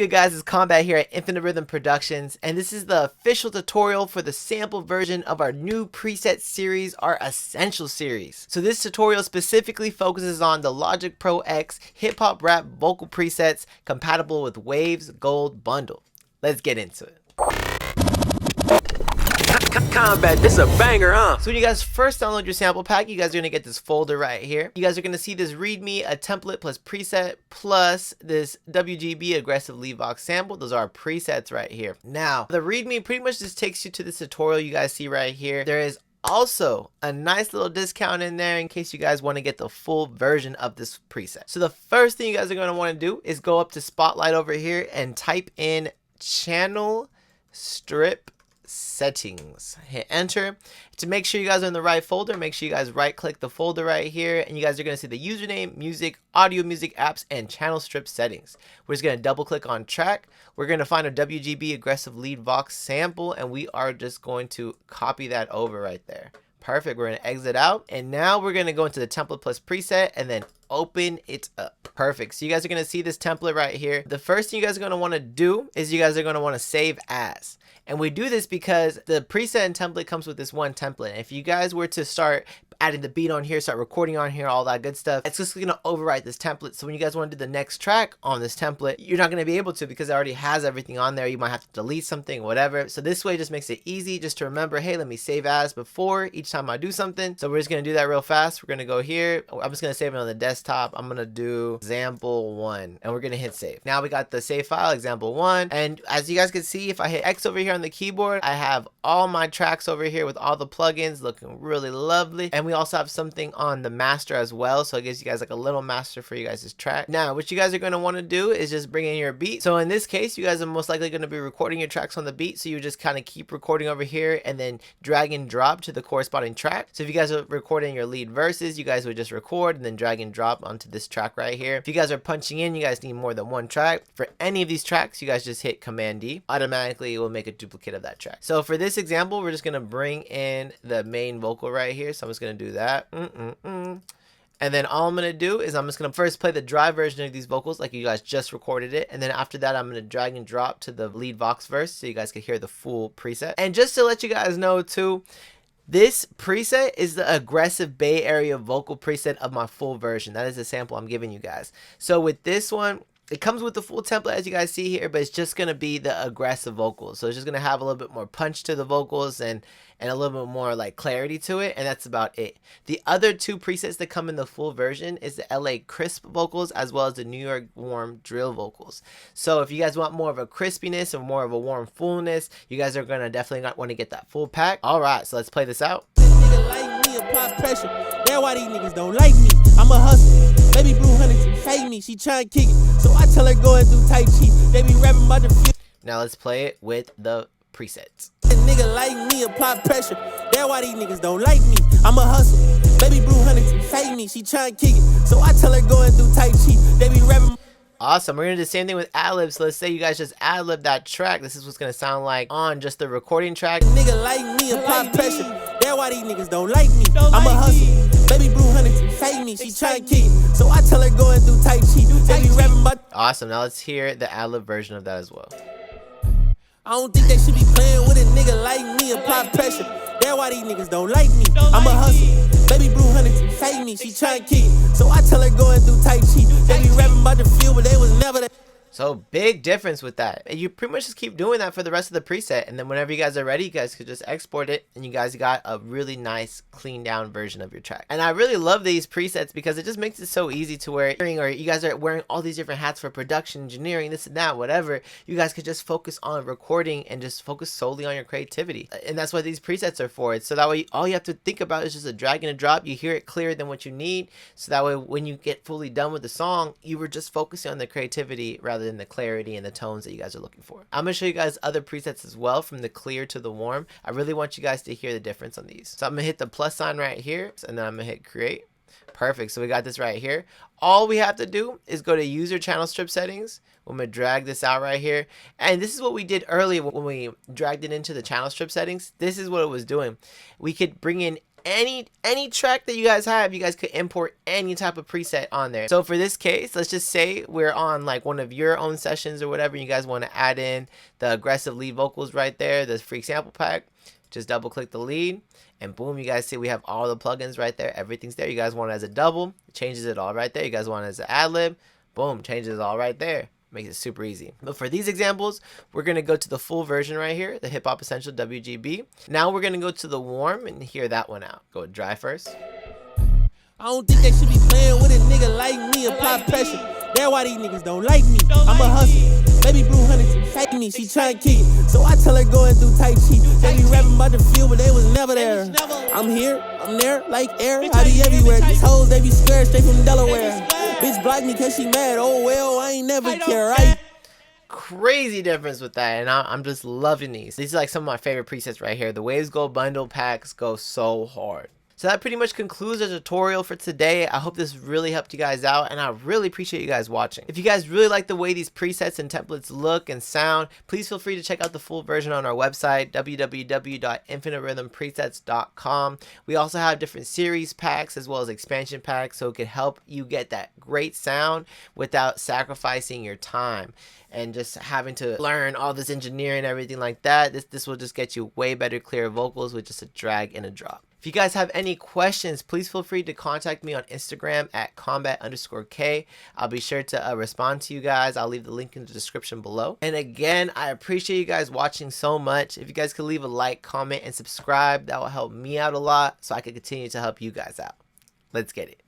good, guys? It's Combat here at Infinite Rhythm Productions, and this is the official tutorial for the sample version of our new preset series, our Essential series. So this tutorial specifically focuses on the Logic Pro X hip hop rap vocal presets compatible with Waves Gold bundle. Let's get into it. Combat, this a banger, huh? So when you guys first download your sample pack, you guys are going to get this folder right here. You guys are going to see this readme, a template plus preset, plus this WGB aggressive lead vox sample. Those are our presets right here. Now, the readme pretty much just takes you to this tutorial you guys see right here. There is also a nice little discount in there in case you guys want to get the full version of this preset. So the first thing you guys are going to want to do is go up to Spotlight over here and type in channel strip settings. Hit enter. To make sure you guys are in the right folder, make sure you guys right click the folder right here, and you guys are going to see the username, music, audio, music, apps, and channel strip settings. We're just going to double click on track. We're going to find a WGB aggressive lead vox sample, and we are just going to copy that over right there. Perfect. We're going to exit out, and now we're going to go into the template plus preset and then open it up. Perfect. So you guys are going to see this template right here. The first thing you guys are going to want to do is you guys are going to want to save as. And we do this because the preset and template comes with this one template. If you guys were to start adding the beat on here, start recording on here, all that good stuff, it's just going to overwrite this template. So when you guys want to do the next track on this template, you're not going to be able to because it already has everything on there. You might have to delete something, whatever. So this way just makes it easy just to remember, hey, let me save as before each time I do something. So we're just going to do that real fast. We're going to go here. I'm just going to save it on the desktop. I'm going to do example 1 and we're going to hit save. Now we got the save file, example 1. And as you guys can see, if I hit X over here on the keyboard, I have all my tracks over here with all the plugins looking really lovely. And we also have something on the master as well, so it gives you guys like a little master for you guys' track. Now what you guys are going to want to do is just bring in your beat. So in this case, you guys are most likely going to be recording your tracks on the beat, so you just kind of keep recording over here and then drag and drop to the corresponding track. So if you guys are recording your lead verses, you guys would just record and then drag and drop onto this track right here. If you guys are punching in, you guys need more than one track. For any of these tracks, you guys just hit Command D. Automatically it will make a duplicate of that track. So for this example, we're just going to bring in the main vocal right here. So I'm just going to do that. And then all I'm going to do is I'm just going to first play the dry version of these vocals like you guys just recorded it. And then after that, I'm going to drag and drop to the lead vox verse so you guys can hear the full preset. And just to let you guys know too, this preset is the aggressive Bay Area vocal preset of my full version. That is the sample I'm giving you guys. So with this one, it comes with the full template as you guys see here, but it's just going to be the aggressive vocals. So it's just going to have a little bit more punch to the vocals and a little bit more like clarity to it. And that's about it. The other two presets that come in the full version is the LA crisp vocals as well as the New York warm drill vocals. So if you guys want more of a crispiness or more of a warm fullness, you guys are going to definitely not want to get that full pack. All right, so let's play this out. Nigga like me, apply pressure. That's why these niggas don't like me. I'm a hustler. Baby Blue Honey fake me. She tryna kick it. So I tell her going through Tai Chi. They be rapping about the. Now let's play it with the presets. Nigga like me, apply pressure. That's why these niggas don't like me. I'm a hustler. Baby Blue Honey fake me. She tryna kick it. So I tell her going through Tai Chi. They be rapping. Awesome. We're going to do the same thing with ad-libs. So let's say you guys just ad-lib that track. This is what's going to sound like on just the recording track. Nigga like me, apply pressure. That's why these niggas don't like me. I'm a hustler. Baby Blue Honey fake me. She tryna kick it. So I tell her going through Tai Chi. They be rapping about. Awesome. Now let's hear the ad-lib version of that as well. I don't think they should be playing with a nigga like me, apply pressure. That's why these niggas don't like me. I'm a hustler. Baby Blue Honey fake me. She tryna kick it. So I tell her going through Tai Chi. They be rapping about the field, but they was never that. So big difference with that. And you pretty much just keep doing that for the rest of the preset. And then whenever you guys are ready, you guys could just export it. And you guys got a really nice clean down version of your track. And I really love these presets because it just makes it so easy to wear. Or you guys are wearing all these different hats for production, engineering, this and that, whatever. You guys could just focus on recording and just focus solely on your creativity. And that's what these presets are for. So that way all you have to think about is just a drag and a drop. You hear it clearer than what you need. So that way when you get fully done with the song, you were just focusing on the creativity rather than the clarity and the tones that you guys are looking for. I'm going to show you guys other presets as well from the clear to the warm. I really want you guys to hear the difference on these. So I'm going to hit the plus sign right here and then I'm going to hit create. Perfect. So we got this right here. All we have to do is go to user channel strip settings. I'm going to drag this out right here. And this is what we did earlier when we dragged it into the channel strip settings. This is what it was doing. We could bring in any track that you guys have, you guys could import any type of preset on there. So for this case, let's just say we're on like one of your own sessions or whatever, you guys want to add in the aggressive lead vocals right there, the Freak sample pack. Just double click the lead and boom, you guys see we have all the plugins right there. Everything's there. You guys want it as a double, it changes it all right there. You guys want it as an ad lib, boom, changes it all right there. Makes it super easy. But for these examples, we're going to go to the full version right here, the Hip Hop Essential WGB. Now we're going to go to the warm and hear that one out. Go with dry first. I don't think they should be playing with a nigga like me. Apply pressure. That's why these niggas don't like me. I'm a hustler. Baby Blue Honey, fake me. She tryna kick it. So I tell her going through Tai Chi. They be rapping about the field, but they was never there. I'm here, I'm there, like air. I be everywhere. These hoes, they be scared straight from Delaware. Bitch block me cause she mad. Oh well, I ain't never care, right? Crazy difference with that, and I'm just loving these. These are like some of my favorite presets right here. The Waves Go bundle packs go so hard. So that pretty much concludes the tutorial for today. I hope this really helped you guys out, and I really appreciate you guys watching. If you guys really like the way these presets and templates look and sound, please feel free to check out the full version on our website, www.infiniterhythmpresets.com. We also have different series packs as well as expansion packs, so it can help you get that great sound without sacrificing your time and just having to learn all this engineering and everything like that. This will just get you way better, clearer vocals with just a drag and a drop. If you guys have any questions, please feel free to contact me on Instagram at combat_K. I'll be sure to respond to you guys. I'll leave the link in the description below. And again, I appreciate you guys watching so much. If you guys could leave a like, comment, and subscribe, that will help me out a lot so I can continue to help you guys out. Let's get it.